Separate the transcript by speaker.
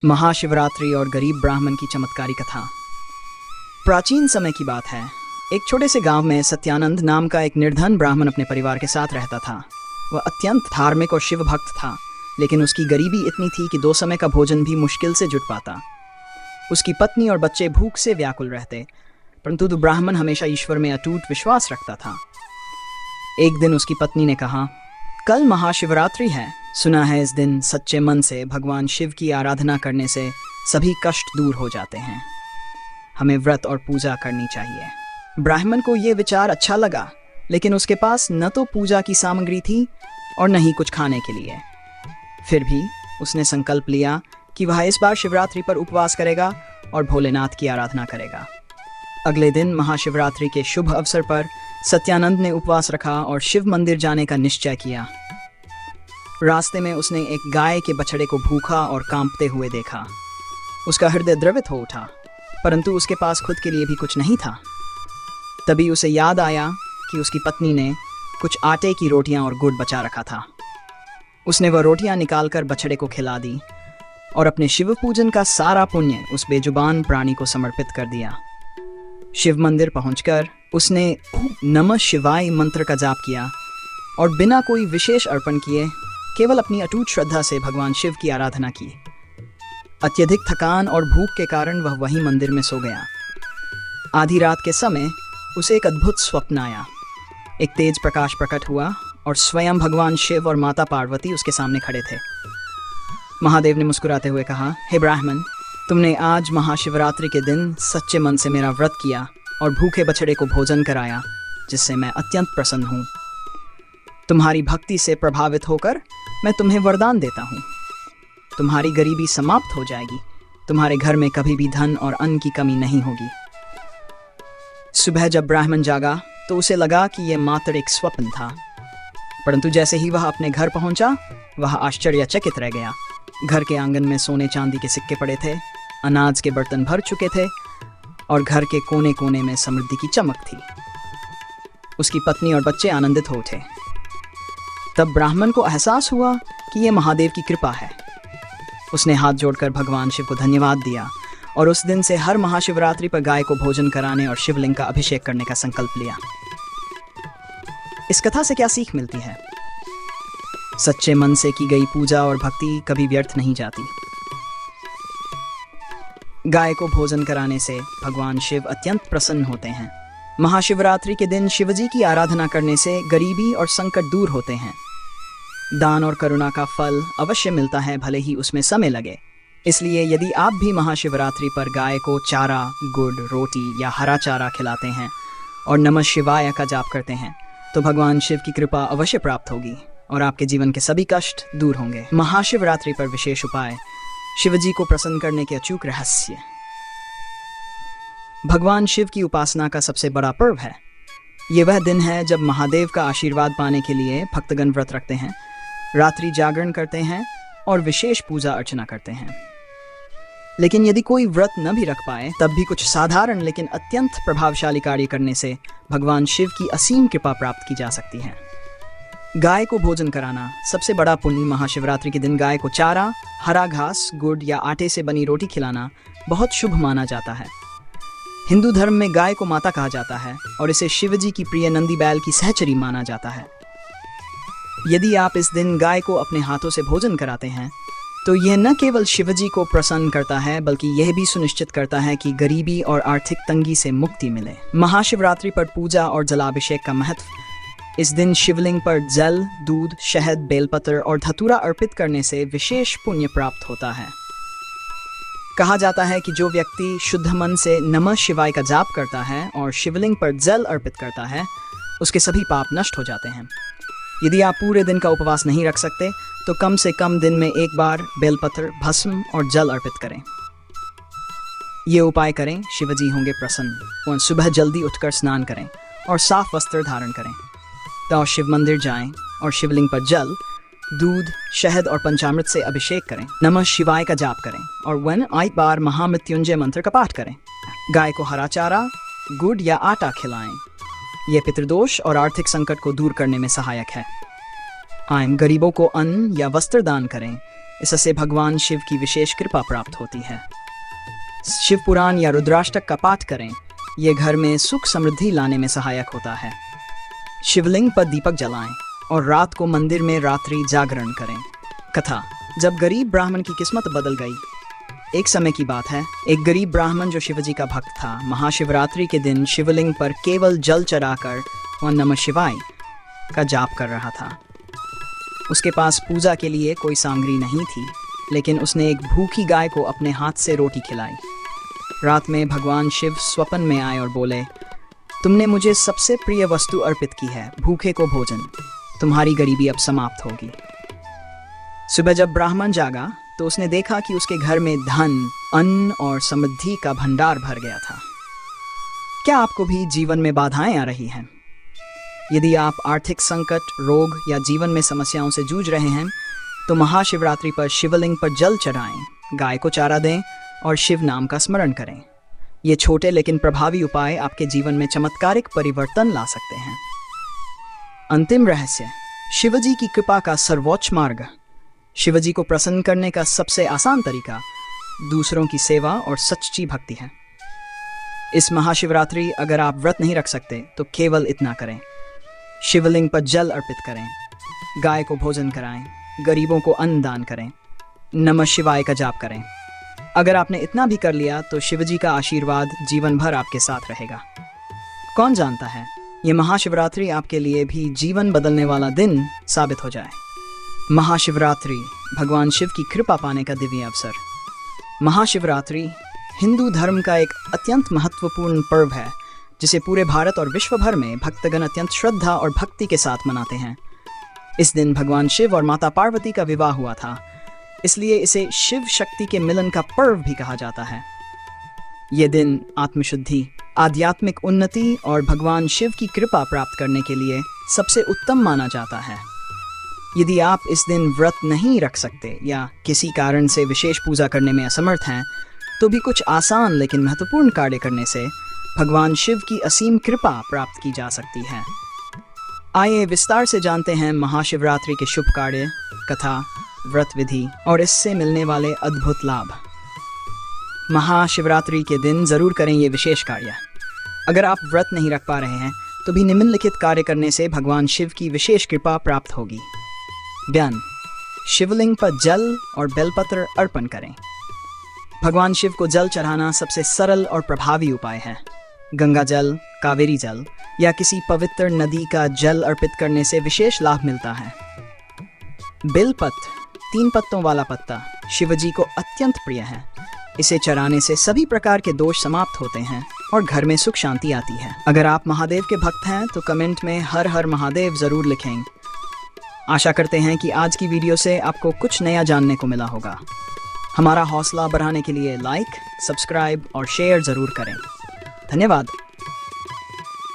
Speaker 1: महाशिवरात्रि और गरीब ब्राह्मण की चमत्कारी कथा। प्राचीन समय की बात है। एक छोटे से गांव में सत्यानंद नाम का एक निर्धन ब्राह्मण अपने परिवार के साथ रहता था। वह अत्यंत धार्मिक और शिव भक्त था, लेकिन उसकी गरीबी इतनी थी कि 2 समय का भोजन भी मुश्किल से जुट पाता। उसकी पत्नी और बच्चे भूख से व्याकुल रहते, परंतु ब्राह्मण हमेशा ईश्वर में अटूट विश्वास रखता था। एक दिन उसकी पत्नी ने कहा, कल महाशिवरात्रि है। सुना है इस दिन सच्चे मन से भगवान शिव की आराधना करने से सभी कष्ट दूर हो जाते हैं। हमें व्रत और पूजा करनी चाहिए। ब्राह्मण को यह विचार अच्छा लगा, लेकिन उसके पास न तो पूजा की सामग्री थी और न ही कुछ खाने के लिए। फिर भी उसने संकल्प लिया कि वह इस बार शिवरात्रि पर उपवास करेगा और भोलेनाथ की आराधना करेगा। अगले दिन महाशिवरात्रि के शुभ अवसर पर सत्यानंद ने उपवास रखा और शिव मंदिर जाने का निश्चय किया। रास्ते में उसने एक गाय के बछड़े को भूखा और कांपते हुए देखा। उसका हृदय द्रवित हो उठा, परंतु उसके पास खुद के लिए भी कुछ नहीं था। तभी उसे याद आया कि उसकी पत्नी ने कुछ आटे की रोटियां और गुड़ बचा रखा था। उसने वह रोटियां निकालकर बछड़े को खिला दी और अपने शिव पूजन का सारा पुण्य उस बेजुबान प्राणी को समर्पित कर दिया। शिव मंदिर पहुंचकर उसने नमः शिवाय मंत्र का जाप किया और बिना कोई विशेष अर्पण किए केवल अपनी अटूट श्रद्धा से भगवान शिव की आराधना की। अत्यधिक थकान और भूख के कारण वह वहीं मंदिर में सो गया। आधी रात के समय उसे एक अद्भुत स्वप्न आया। एक तेज प्रकाश प्रकट हुआ और स्वयं भगवान शिव और माता पार्वती उसके सामने खड़े थे। महादेव ने मुस्कुराते हुए कहा, हे ब्राह्मण, तुमने आज महाशिवरात्रि के दिन सच्चे मन से मेरा व्रत किया और भूखे बछड़े को भोजन कराया, जिससे मैं अत्यंत प्रसन्न हूँ। तुम्हारी भक्ति से प्रभावित होकर मैं तुम्हें वरदान देता हूँ। तुम्हारी गरीबी समाप्त हो जाएगी। तुम्हारे घर में कभी भी धन और अन्न की कमी नहीं होगी। सुबह जब ब्राह्मण जागा तो उसे लगा कि यह मात्र एक स्वप्न था, परंतु जैसे ही वह अपने घर पहुंचा, वह आश्चर्यचकित रह गया। घर के आंगन में सोने चांदी के सिक्के पड़े थे, अनाज के बर्तन भर चुके थे और घर के कोने कोने में समृद्धि की चमक थी। उसकी पत्नी और बच्चे आनंदित हो उठे। तब ब्राह्मण को एहसास हुआ कि यह महादेव की कृपा है। उसने हाथ जोड़कर भगवान शिव को धन्यवाद दिया और उस दिन से हर महाशिवरात्रि पर गाय को भोजन कराने और शिवलिंग का अभिषेक करने का संकल्प लिया। इस कथा से क्या सीख मिलती है? सच्चे मन से की गई पूजा और भक्ति कभी व्यर्थ नहीं जाती। गाय को भोजन कराने से भगवान शिव अत्यंत प्रसन्न होते हैं। महाशिवरात्रि के दिन शिवजी की आराधना करने से गरीबी और संकट दूर होते हैं। दान और करुणा का फल अवश्य मिलता है, भले ही उसमें समय लगे। इसलिए यदि आप भी महाशिवरात्रि पर गाय को चारा, गुड़, रोटी या हरा चारा खिलाते हैं और नमः शिवाय का जाप करते हैं, तो भगवान शिव की कृपा अवश्य प्राप्त होगी और आपके जीवन के सभी कष्ट दूर होंगे। महाशिवरात्रि पर विशेष उपाय, शिवजी को प्रसन्न करने के अचूक रहस्य। भगवान शिव की उपासना का सबसे बड़ा पर्व है। ये वह दिन है जब महादेव का आशीर्वाद पाने के लिए भक्तगण व्रत रखते हैं, रात्रि जागरण करते हैं और विशेष पूजा अर्चना करते हैं। लेकिन यदि कोई व्रत न भी रख पाए, तब भी कुछ साधारण लेकिन अत्यंत प्रभावशाली कार्य करने से भगवान शिव की असीम कृपा प्राप्त की जा सकती है। गाय को भोजन कराना सबसे बड़ा पुण्य। महाशिवरात्रि के दिन गाय को चारा, हरा घास, गुड़ या आटे से बनी रोटी खिलाना बहुत शुभ माना जाता है। हिंदू धर्म में गाय को माता कहा जाता है और इसे शिवजी की प्रिय नंदी बैल की सहचरी माना जाता है। यदि आप इस दिन गाय को अपने हाथों से भोजन कराते हैं, तो यह न केवल शिवजी को प्रसन्न करता है, बल्कि यह भी सुनिश्चित करता है कि गरीबी और आर्थिक तंगी से मुक्ति मिले। महाशिवरात्रि पर पूजा और जलाभिषेक का महत्व। इस दिन शिवलिंग पर जल, दूध, शहद, बेलपत्र और धतूरा अर्पित करने से विशेष पुण्य प्राप्त होता है। कहा जाता है कि जो व्यक्ति शुद्ध मन से नमः शिवाय का जाप करता है और शिवलिंग पर जल अर्पित करता है, उसके सभी पाप नष्ट हो जाते हैं। यदि आप पूरे दिन का उपवास नहीं रख सकते, तो कम से कम दिन में एक बार बेलपत्र, भस्म और जल अर्पित करें। ये उपाय करें, शिवजी होंगे प्रसन्न। और सुबह जल्दी उठकर स्नान करें और साफ वस्त्र धारण करें। तो शिव मंदिर जाएं और शिवलिंग पर जल, दूध, शहद और पंचामृत से अभिषेक करें। नमः शिवाय का जाप करें और 8 बार महामृत्युंजय मंत्र का पाठ करें। गाय को हरा चारा, गुड़ या आटा खिलाएं। यह पितृदोष और आर्थिक संकट को दूर करने में सहायक है। गरीबों को अन्न या वस्त्र दान करें। इससे भगवान शिव की विशेष कृपा प्राप्त होती है। शिव पुराण या रुद्राष्टक का पाठ करें, ये घर में सुख समृद्धि लाने में सहायक होता है। शिवलिंग पर दीपक जलाएं और रात को मंदिर में रात्रि जागरण करें। कथा, जब गरीब ब्राह्मण की किस्मत बदल गई। एक समय की बात है, एक गरीब ब्राह्मण जो शिवजी का भक्त था, महाशिवरात्रि के दिन शिवलिंग पर केवल जल चढ़ाकर और नमः शिवाय का जाप कर रहा था। उसके पास पूजा के लिए कोई सामग्री नहीं थी, लेकिन उसने एक भूखी गाय को अपने हाथ से रोटी खिलाई। रात में भगवान शिव स्वप्न में आए और बोले, तुमने मुझे सबसे प्रिय वस्तु अर्पित की है, भूखे को भोजन, तुम्हारी गरीबी अब समाप्त होगी। सुबह जब ब्राह्मण जागा तो उसने देखा कि उसके घर में धन, अन्न और समृद्धि का भंडार भर गया था। क्या आपको भी जीवन में बाधाएं आ रही हैं? यदि आप आर्थिक संकट, रोग या जीवन में समस्याओं से जूझ रहे हैं, तो महाशिवरात्रि पर शिवलिंग पर जल चढ़ाएं, गाय को चारा दें और शिव नाम का स्मरण करें। ये छोटे लेकिन प्रभावी उपाय आपके जीवन में चमत्कारिक परिवर्तन ला सकते हैं। अंतिम रहस्य, शिवजी की कृपा का सर्वोच्च मार्ग। शिवजी को प्रसन्न करने का सबसे आसान तरीका दूसरों की सेवा और सच्ची भक्ति है। इस महाशिवरात्रि अगर आप व्रत नहीं रख सकते तो केवल इतना करें, शिवलिंग पर जल अर्पित करें, गाय को भोजन कराएं, गरीबों को अन्न दान करें, नमः शिवाय का जाप करें। अगर आपने इतना भी कर लिया तो शिवजी का आशीर्वाद जीवन भर आपके साथ रहेगा। कौन जानता है, ये महाशिवरात्रि आपके लिए भी जीवन बदलने वाला दिन साबित हो जाए। महाशिवरात्रि भगवान शिव की कृपा पाने का दिव्य अवसर। महाशिवरात्रि हिंदू धर्म का एक अत्यंत महत्वपूर्ण पर्व है, जिसे पूरे भारत और विश्व भर में भक्तगण अत्यंत श्रद्धा और भक्ति के साथ मनाते हैं। इस दिन भगवान शिव और माता पार्वती का विवाह हुआ था, इसलिए इसे शिव शक्ति के मिलन का पर्व भी कहा जाता है। ये दिन आत्मशुद्धि, आध्यात्मिक उन्नति और भगवान शिव की कृपा प्राप्त करने के लिए सबसे उत्तम माना जाता है। यदि आप इस दिन व्रत नहीं रख सकते या किसी कारण से विशेष पूजा करने में असमर्थ हैं, तो भी कुछ आसान लेकिन महत्वपूर्ण कार्य करने से भगवान शिव की असीम कृपा प्राप्त की जा सकती है। आइए विस्तार से जानते हैं महाशिवरात्रि के शुभ कार्य, कथा, व्रत विधि और इससे मिलने वाले अद्भुत लाभ। महाशिवरात्रि के दिन जरूर करें ये विशेष कार्य। अगर आप व्रत नहीं रख पा रहे हैं तो भी निम्नलिखित कार्य करने से भगवान शिव की विशेष कृपा प्राप्त होगी। बयान, शिवलिंग पर जल और बेलपत्र अर्पण करें। भगवान शिव को जल चढ़ाना सबसे सरल और प्रभावी उपाय है। गंगा जल, कावेरी जल या किसी पवित्र नदी का जल अर्पित करने से विशेष लाभ मिलता है। बेलपत्र, 3 पत्तों वाला पत्ता, शिवजी को अत्यंत प्रिय है। इसे चढ़ाने से सभी प्रकार के दोष समाप्त होते हैं और घर में सुख शांति आती है। अगर आप महादेव के भक्त हैं तो कमेंट में हर हर महादेव जरूर लिखें। आशा करते हैं कि आज की वीडियो से आपको कुछ नया जानने को मिला होगा। हमारा हौसला बढ़ाने के लिए लाइक, सब्सक्राइब और शेयर जरूर करें। धन्यवाद।